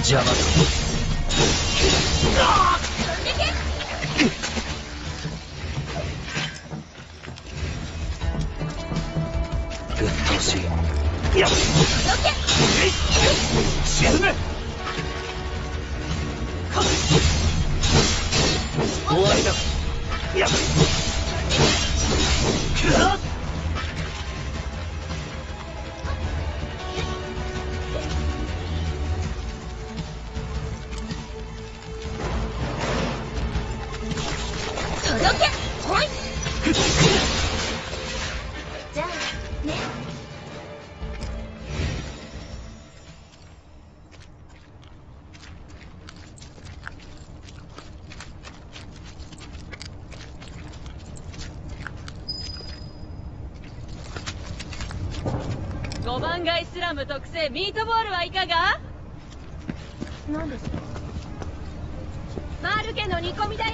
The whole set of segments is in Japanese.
邪魔だ。うっとうしい。やっ沈め。終わりだ。やっ届け。ほい。じゃあね。5番街スラム特製ミートボールはいかが？何ですか？マルケの煮込みだよ。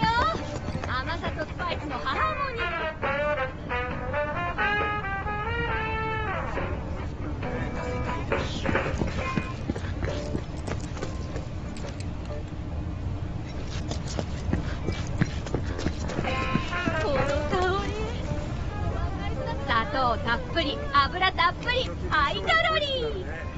甘さとスパイスのハーモニー。この香り。砂糖たっぷり、油たっぷり、ハイカロリー。